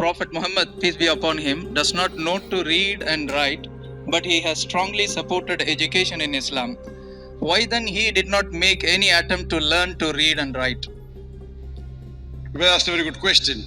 Prophet Muhammad, peace be upon him, does not know to read and write, but he has strongly supported education in Islam. Why then he did not make any attempt to learn to read and write? Well, that's a very good question.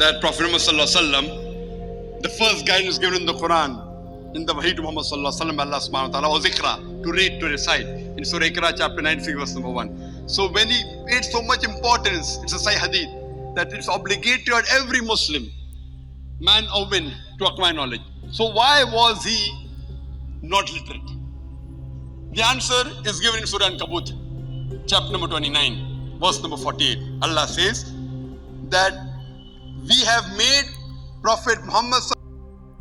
That Prophet Muhammad sallallahu alaihi wasallam, the first guidance given in the Quran, in the Wahi to Muhammad sallallahu alaihi wasallam, Allah subhanahu wa ta'ala was Iqra, to read, to recite, in Surah Iqra chapter 9 verse number 1. So when he paid so much importance, it's a Sahih Hadith, that it's obligatory on every Muslim, man or woman, to acquire knowledge. So why was he not literate? The answer is given in Surah Ankabut, chapter number 29, verse number 48. Allah says that we have made Prophet Muhammad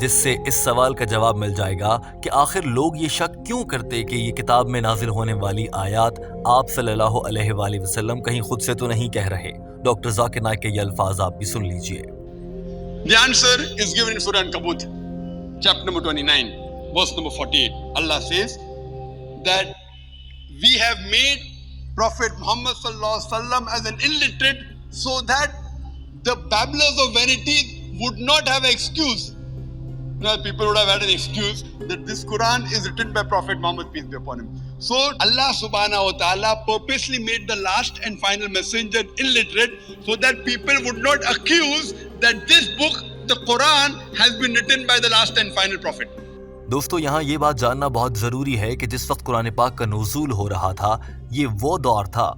جس سے اس سوال کا جواب مل جائے گا کہ آخر لوگ یہ شک کیوں کرتے کہ یہ کتاب میں نازل ہونے والی آیات آپ صلی اللہ علیہ وآلہ وسلم کہیں خود سے تو نہیں کہہ رہے۔ ڈاکٹر ذاکر نائک کے یہ الفاظ آپ بھی سن لیجئے۔ The answer is given in Surah Al-Ankabut, chapter number 29, verse number 48. Allah says that we have made Prophet Muhammad sallallahu alaihi wasallam as an illiterate so that the babblers of vanity would not have an excuse. Now people would have had an excuse that this Quran is written by Prophet Muhammad, peace be upon him. So Allah subhanahu wa ta'ala purposely made the last and final messenger illiterate so that people would not accuse that this book, the Quran, has been written by the last and final prophet. دوستو یہاں یہ بات جاننا بہت ضروری ہے کہ جس وقت قرآن پاک کا نزول ہو رہا تھا یہ وہ دور تھا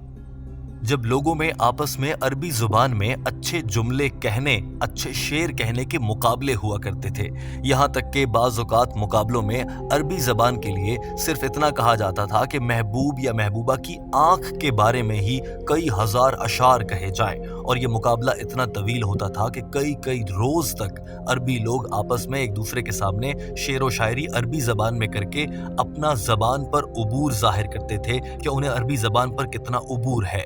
جب لوگوں میں آپس میں عربی زبان میں اچھے جملے کہنے، اچھے شعر کہنے کے مقابلے ہوا کرتے تھے، یہاں تک کہ بعض اوقات مقابلوں میں عربی زبان کے لیے صرف اتنا کہا جاتا تھا کہ محبوب یا محبوبہ کی آنکھ کے بارے میں ہی کئی ہزار اشعار کہے جائیں، اور یہ مقابلہ اتنا طویل ہوتا تھا کہ کئی روز تک عربی لوگ آپس میں ایک دوسرے کے سامنے شعر و شاعری عربی زبان میں کر کے اپنا زبان پر عبور ظاہر کرتے تھے کہ انہیں عربی زبان پر کتنا عبور ہے۔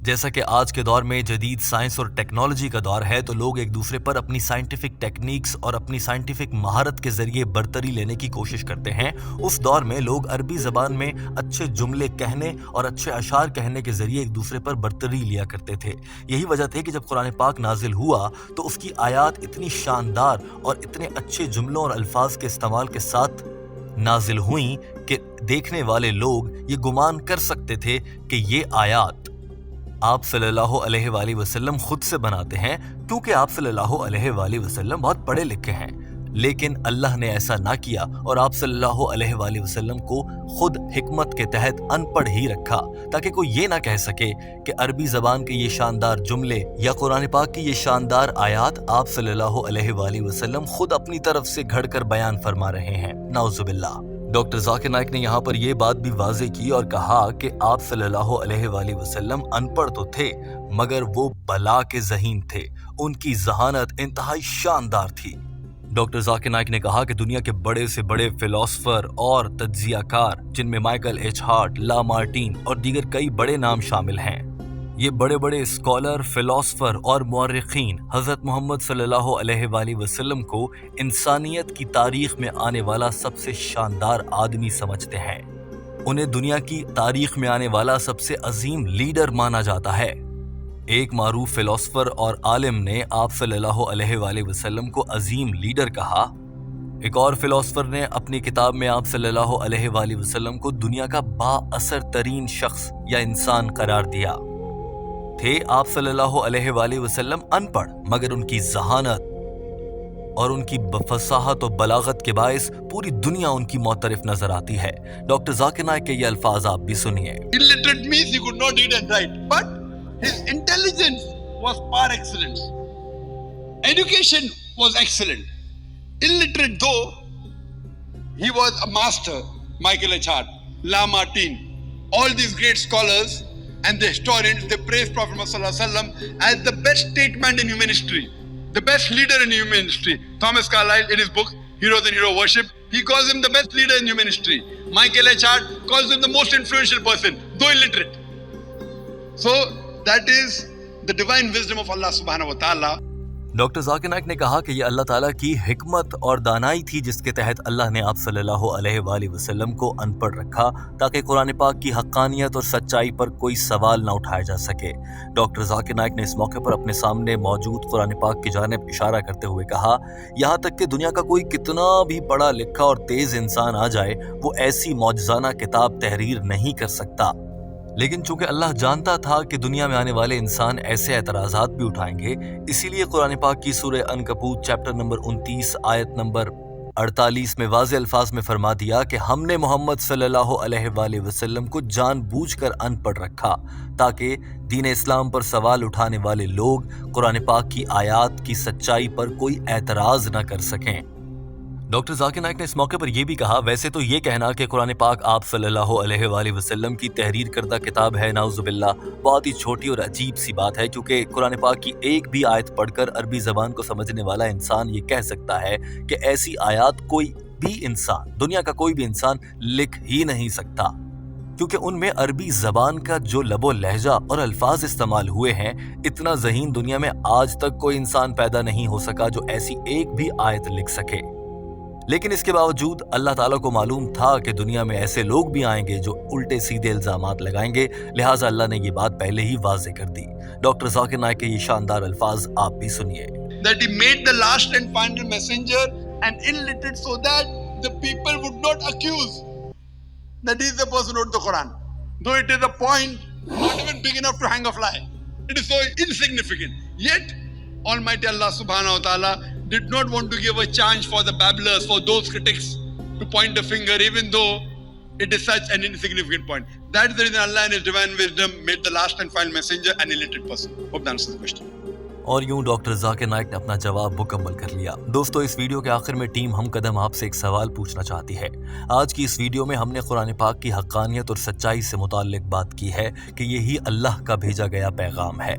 جیسا کہ آج کے دور میں جدید سائنس اور ٹیکنالوجی کا دور ہے تو لوگ ایک دوسرے پر اپنی سائنٹیفک ٹیکنیکس اور اپنی سائنٹیفک مہارت کے ذریعے برتری لینے کی کوشش کرتے ہیں۔ اس دور میں لوگ عربی زبان میں اچھے جملے کہنے اور اچھے اشعار کہنے کے ذریعے ایک دوسرے پر برتری لیا کرتے تھے۔ یہی وجہ تھی کہ جب قرآن پاک نازل ہوا تو اس کی آیات اتنی شاندار اور اتنے اچھے جملوں اور الفاظ کے استعمال کے ساتھ نازل ہوئیں کہ دیکھنے والے لوگ یہ گمان کر سکتے تھے کہ یہ آیات آپ صلی اللہ علیہ وآلہ وسلم خود سے بناتے ہیں، کیونکہ آپ صلی اللہ علیہ وآلہ وسلم بہت پڑھے لکھے ہیں۔ لیکن اللہ نے ایسا نہ کیا اور آپ صلی اللہ علیہ وآلہ وسلم کو خود حکمت کے تحت ان پڑھ ہی رکھا تاکہ کوئی یہ نہ کہہ سکے کہ عربی زبان کے یہ شاندار جملے یا قرآن پاک کی یہ شاندار آیات آپ صلی اللہ علیہ وآلہ وسلم خود اپنی طرف سے گھڑ کر بیان فرما رہے ہیں، نعوذ باللہ۔ ڈاکٹر ذاکر نائک نے یہاں پر یہ بات بھی واضح کی اور کہا کہ آپ صلی اللہ علیہ وآلہ وسلم ان پڑھ تو تھے مگر وہ بلا کے ذہین تھے، ان کی ذہانت انتہائی شاندار تھی۔ ڈاکٹر ذاکر نائک نے کہا کہ دنیا کے بڑے سے بڑے فلاسفر اور تجزیہ کار جن میں مائیکل ایچ ہارٹ، لا مارٹین اور دیگر کئی بڑے نام شامل ہیں، یہ بڑے بڑے اسکالر، فلاسفر اور مورخین حضرت محمد صلی اللہ علیہ وآلہ وسلم کو انسانیت کی تاریخ میں آنے والا سب سے شاندار آدمی سمجھتے ہیں، انہیں دنیا کی تاریخ میں آنے والا سب سے عظیم لیڈر مانا جاتا ہے۔ ایک معروف فلاسفر اور عالم نے آپ صلی اللہ علیہ وآلہ وسلم کو عظیم لیڈر کہا۔ ایک اور فلاسفر نے اپنی کتاب میں آپ صلی اللہ علیہ وآلہ وسلم کو دنیا کا با اثر ترین شخص یا انسان قرار دیا۔ تھے آپ صلی اللہ علیہ وآلہ وسلم ان پڑھ مگر ان کی ذہانت اور ان کی فصاحت و بلاغت کے باعث پوری دنیا ان کی معترف نظر آتی ہے۔ ڈاکٹر ذاکر نائک کے یہ الفاظ آپ بھی سنیے۔ Illiterate means he could not read and write, but his intelligence was par excellence. Education was excellent. Illiterate though, he was a master. Michael H. Hart, La Martine, all these great scholars and the historians, they praise Prophet Muhammad sallallahu alaihi wasallam as the best statesman in human history, the best leader in human history. Thomas Carlyle, in his book Heroes and Hero Worship, he calls him the best leader in human history. Michael H. Hart calls him the most influential person, though illiterate. So that is the divine wisdom of Allah subhanahu wa ta'ala. Doctor Zakir Naik نے کہا کہ یہ اللہ تعالیٰ کی حکمت اور دانائی تھی جس کے تحت اللہ نے آپ صلی اللہ علیہ وآلہ وسلم کو ان پڑھ رکھا تاکہ قرآن پاک کی حقانیت اور سچائی پر کوئی سوال نہ اٹھایا جا سکے۔ ڈاکٹر ذاکر نائک نے اس موقع پر اپنے سامنے موجود قرآن پاک کی جانب اشارہ کرتے ہوئے کہا، یہاں تک کہ دنیا کا کوئی کتنا بھی پڑھا لکھا اور تیز انسان آ جائے وہ ایسی معجزانہ کتاب تحریر نہیں کر سکتا، لیکن چونکہ اللہ جانتا تھا کہ دنیا میں آنے والے انسان ایسے اعتراضات بھی اٹھائیں گے، اسی لیے قرآن پاک کی سورہ عنکبوت چیپٹر نمبر 29 آیت نمبر 48 میں واضح الفاظ میں فرما دیا کہ ہم نے محمد صلی اللہ علیہ وآلہ وسلم کو جان بوجھ کر ان پڑھ رکھا تاکہ دین اسلام پر سوال اٹھانے والے لوگ قرآن پاک کی آیات کی سچائی پر کوئی اعتراض نہ کر سکیں۔ ڈاکٹر ذاکر نائک نے اس موقع پر یہ بھی کہا ویسے تو یہ کہنا کہ قرآن پاک آپ صلی اللہ علیہ وآلہ وسلم کی تحریر کردہ کتاب ہے نعوذ باللہ بہت ہی چھوٹی اور عجیب سی بات ہے، کیونکہ قرآن پاک کی ایک بھی آیت پڑھ کر عربی زبان کو سمجھنے والا انسان یہ کہہ سکتا ہے کہ ایسی آیات کوئی بھی انسان، دنیا کا کوئی بھی انسان لکھ ہی نہیں سکتا، کیونکہ ان میں عربی زبان کا جو لب و لہجہ اور الفاظ استعمال ہوئے ہیں، اتنا ذہین دنیا میں آج تک کوئی انسان پیدا نہیں ہو سکا جو ایسی ایک بھی آیت لکھ سکے۔ لیکن اس کے باوجود اللہ تعالیٰ کو معلوم تھا کہ دنیا میں ایسے لوگ بھی آئیں گے جو الٹے سیدھے الزامات لگائیں گے، لہٰذا اللہ نے یہ بات پہلے ہی واضح کر دی۔ ڈاکٹر ذاکر نائک کے یہ شاندار الفاظ آپ بھی سنیے۔ That he made the last and final messenger and illiterate so that the people would not accuse that he is the person who wrote the Quran. Though it is a point not even big enough to hang a fly. It is so insignificant. Yet Almighty Allah subhanahu wa ta'ala did not want to give a chance for the babblers, for those critics to point the finger, even though it is such an insignificant point. That is the reason Allah in His divine wisdom made the last and final messenger an illiterate person. Hope that answers the question. اور یوں doctor Zakir Naik نے اپنا جواب مکمل کر لیا۔ دوستو اس video کے آخر میں ٹیم ہم قدم آپ سے ایک سوال پوچھنا چاہتی ہے۔ آج کی اس ویڈیو میں ہم نے قرآن پاک کی حقانیت اور سچائی سے متعلق بات کی ہے کہ یہی اللہ کا بھیجا گیا پیغام ہے۔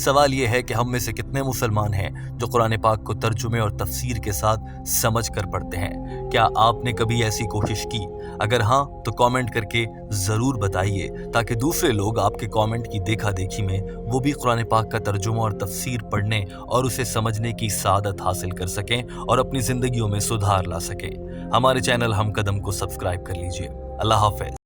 سوال یہ ہے کہ ہم میں سے کتنے مسلمان ہیں جو قرآن پاک کو ترجمے اور تفسیر کے ساتھ سمجھ کر پڑھتے ہیں؟ کیا آپ نے کبھی ایسی کوشش کی؟ اگر ہاں تو کامنٹ کر کے ضرور بتائیے تاکہ دوسرے لوگ آپ کے کامنٹ کی دیکھا دیکھی میں وہ بھی قرآن پاک کا ترجمہ اور تفسیر پڑھنے اور اسے سمجھنے کی سعادت حاصل کر سکیں اور اپنی زندگیوں میں سدھار لا سکیں۔ ہمارے چینل ہم قدم کو سبسکرائب کر لیجئے۔ اللہ حافظ۔